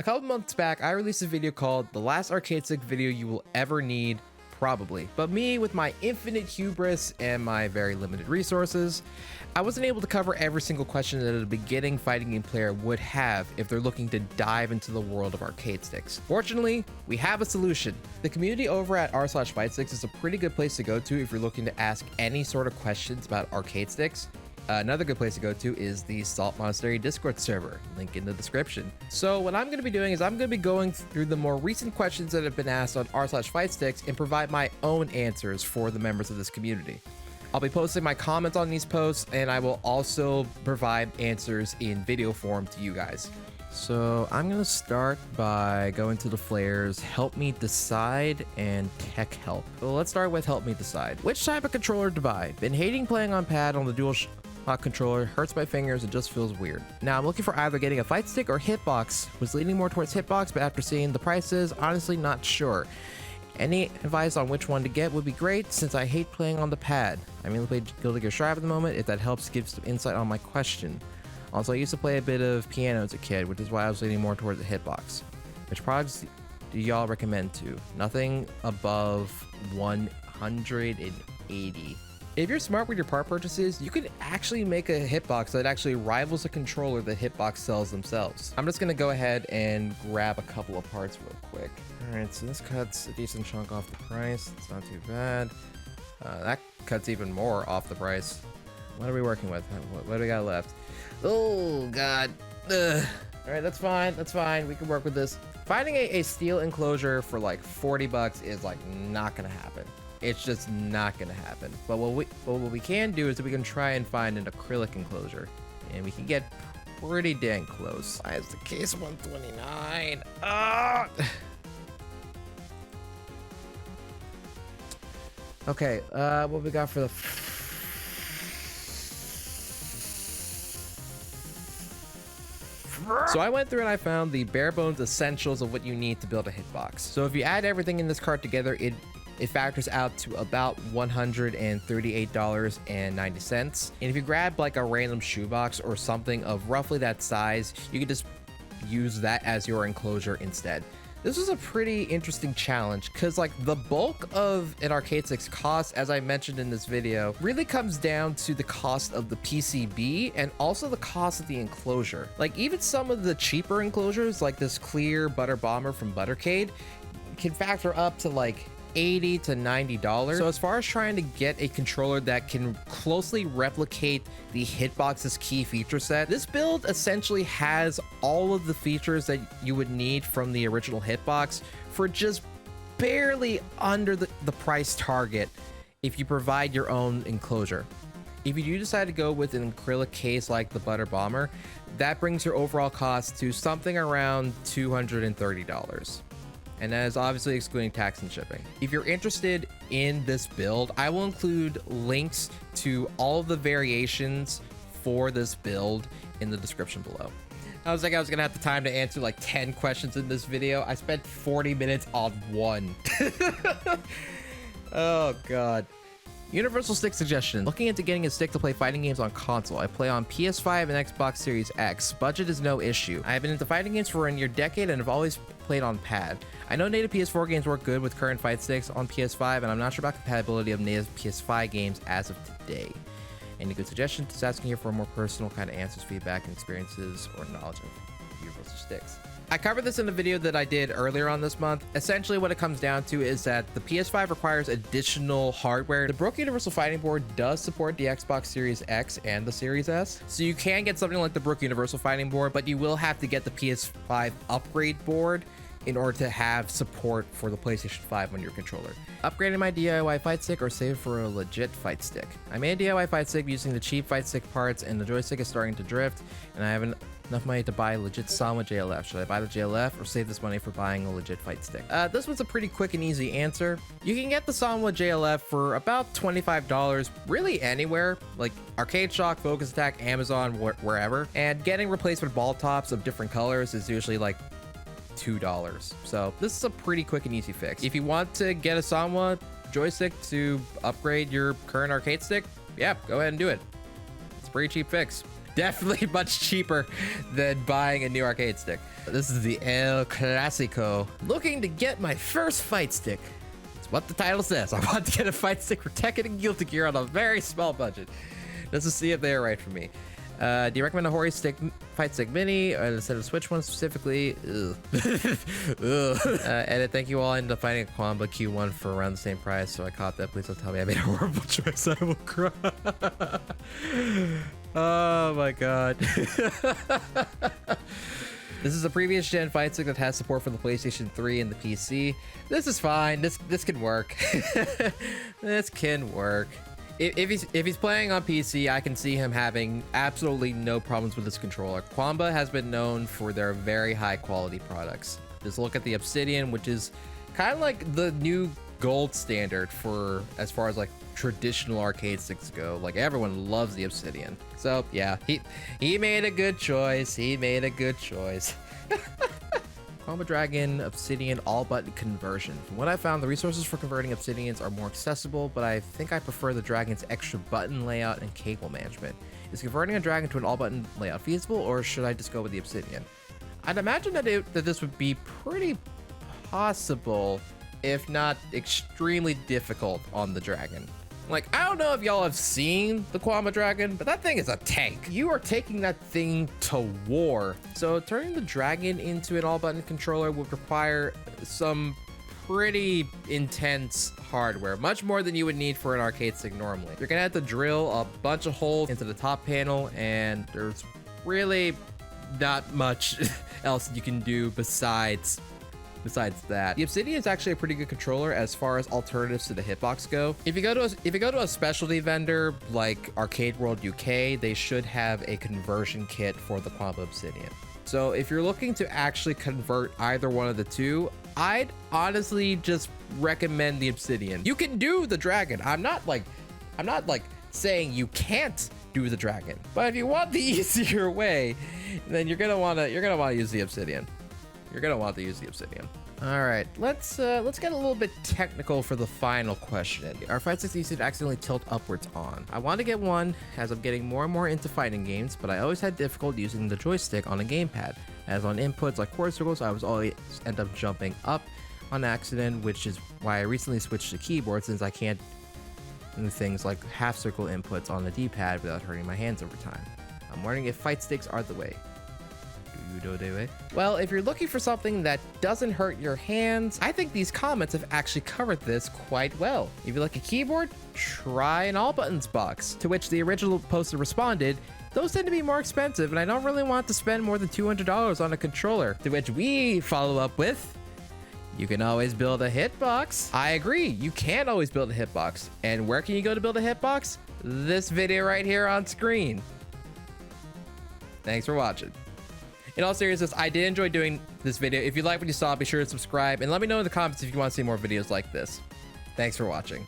A couple months back, I released a video called The Last Arcade Stick Video You Will Ever Need, Probably. But me, with my infinite hubris and my very limited resources, I wasn't able to cover every single question that a beginning fighting game player would have if they're looking to dive into the world of arcade sticks. Fortunately, we have a solution. The community over at r/Fightsticks is a pretty good place to go to if you're looking to ask any sort of questions about arcade sticks. Another good place to go to is the Salt Monastery Discord server, link in the description. So what I'm going to be doing is I'm going to be going through the more recent questions that have been asked on r/Fightsticks and provide my own answers for the members of this community. I'll be posting my comments on these posts, and I will also provide answers in video form to you guys. So I'm going to start by going to the flares, help me decide, and tech help. Well, let's start with help me decide. Which type of controller to buy? Been hating playing on pad on the DualShock controller, hurts my fingers, and just feels weird. Now I'm looking for either getting a fight stick or hitbox. Was leaning more towards hitbox, but after seeing the prices, honestly not sure. Any advice on which one to get would be great, since I hate playing on the pad. I mainly play Guilty Gear Strive at the moment. If that helps give some insight on my question. Also, I used to play a bit of piano as a kid, which is why I was leaning more towards the hitbox. Which products do y'all recommend to? Nothing above 180. If you're smart with your part purchases, you could actually make a hitbox that actually rivals a controller that Hitbox sells themselves. I'm just gonna go ahead and grab a couple of parts real quick. All right, so this cuts a decent chunk off the price. It's not too bad. That cuts even more off the price. What are we working with? What do we got left? Oh God. Ugh. All right, that's fine. That's fine. We can work with this. Finding a steel enclosure for like 40 bucks is like not gonna happen. It's just not gonna happen. But what we can do is that we can try and find an acrylic enclosure, and we can get pretty dang close. Why is the case 129? Ah! Okay, what we got for the... So I went through and I found the bare bones essentials of what you need to build a hitbox. So if you add everything in this cart together, it factors out to about $138.90. And if you grab like a random shoebox or something of roughly that size, you can just use that as your enclosure instead. This was a pretty interesting challenge because like the bulk of an arcade stick's cost, as I mentioned in this video, really comes down to the cost of the PCB and also the cost of the enclosure. Like even some of the cheaper enclosures, like this clear Butter Bomber from Buttercade, can factor up to like $80 to $90. So as far as trying to get a controller that can closely replicate the Hitbox's key feature set, this build essentially has all of the features that you would need from the original Hitbox for just barely under the price target if you provide your own enclosure. If you do decide to go with an acrylic case like the Butter Bomber, that brings your overall cost to something around $230. And that is obviously excluding tax and shipping. If you're interested in this build, I will include links to all of the variations for this build in the description below. I was gonna have the time to answer like 10 questions in this video. I spent 40 minutes on one. Oh God. Universal stick suggestion. Looking into getting a stick to play fighting games on console. I play on PS5 and Xbox Series X. Budget is no issue. I have been into fighting games for a near decade and have always played on pad. I know native PS4 games work good with current fight sticks on PS5, and I'm not sure about compatibility of native PS5 games as of today. Any good suggestions? Just asking here for more personal kind of answers, feedback, and experiences or knowledge of universal sticks. I covered this in a video that I did earlier on this month. Essentially what it comes down to is that the PS5 requires additional hardware. The Brook Universal Fighting Board does support the Xbox Series X and the Series S. So you can get something like the Brook Universal Fighting Board, but you will have to get the PS5 upgrade board in order to have support for the PlayStation 5 on your controller. Upgrading my DIY fight stick or save for a legit fight stick. I made a DIY fight stick using the cheap fight stick parts, and the joystick is starting to drift, and I haven't enough money to buy a legit Sanwa JLF. Should I buy the JLF or save this money for buying a legit fight stick? This was a pretty quick and easy answer. You can get the Sanwa JLF for about $25 really anywhere, like Arcade Shock, Focus Attack, Amazon, wherever. And getting replacement ball tops of different colors is usually like $2. So this is a pretty quick and easy fix. If you want to get a Sanwa joystick to upgrade your current arcade stick, yeah, go ahead and do it. It's a pretty cheap fix. definitely much cheaper than buying a new arcade stick. This is the El Clasico. Looking to get my first fight stick. It's what the title says. I want to get a fight stick for Tekken and Guilty Gear on a very small budget. Let's just see if they're right for me. Do you recommend a Joystick Fight Stick Mini instead of Switch one specifically? Ugh. Edit, thank you all. I ended up finding a Quamba Q1 for around the same price, so I caught that. Please don't tell me I made a horrible choice. I will cry. Oh my god. This is a previous gen fight stick that has support for the PlayStation 3 and the PC. This is fine. This can work. This can work. If he's playing on PC, I can see him having absolutely no problems with this controller. Quamba has been known for their very high quality products. Just look at the Obsidian, which is kind of like the new gold standard for as far as like traditional arcade sticks go. Like everyone loves the Obsidian. So yeah, he made a good choice. He made a good choice. Quamba Dragon Obsidian all button conversion. From what I found, the resources for converting Obsidians are more accessible, but I think I prefer the Dragon's extra button layout and cable management. Is converting a Dragon to an all button layout feasible, or should I just go with the Obsidian? I'd imagine that this would be pretty possible, if not extremely difficult on the Dragon. Like, I don't know if y'all have seen the Quamba Dragon, but that thing is a tank. You are taking that thing to war. So turning the Dragon into an all-button controller would require some pretty intense hardware, much more than you would need for an arcade stick normally. You're gonna have to drill a bunch of holes into the top panel, and there's really not much else you can do besides that. The Obsidian is actually a pretty good controller as far as alternatives to the hitbox go. If you go to a specialty vendor like Arcade World UK, they should have a conversion kit for the Quamba Obsidian. So if you're looking to actually convert either one of the two, I'd honestly just recommend the Obsidian. You can do the Dragon. I'm not like saying you can't do the Dragon, but if you want the easier way, then you're gonna want to use the Obsidian. You're gonna want to use the Obsidian. All right, let's get a little bit technical for the final question. Are fight sticks easy to accidentally tilt upwards on? I want to get one as I'm getting more and more into fighting games, but I always had difficulty using the joystick on a gamepad. As on inputs like chord circles, I was always end up jumping up on accident, which is why I recently switched to keyboard, since I can't do things like half circle inputs on the D-pad without hurting my hands over time. I'm wondering if fight sticks are the way. Well, if you're looking for something that doesn't hurt your hands, I think these comments have actually covered this quite well. If you like a keyboard, try an all buttons box. To which the original poster responded, those tend to be more expensive and I don't really want to spend more than $200 on a controller. To which we follow up with, you can always build a hitbox. I agree, you can always build a hitbox. And where can you go to build a hitbox? This video right here on screen. Thanks for watching. In all seriousness, I did enjoy doing this video. If you like what you saw, be sure to subscribe and let me know in the comments if you want to see more videos like this. Thanks for watching.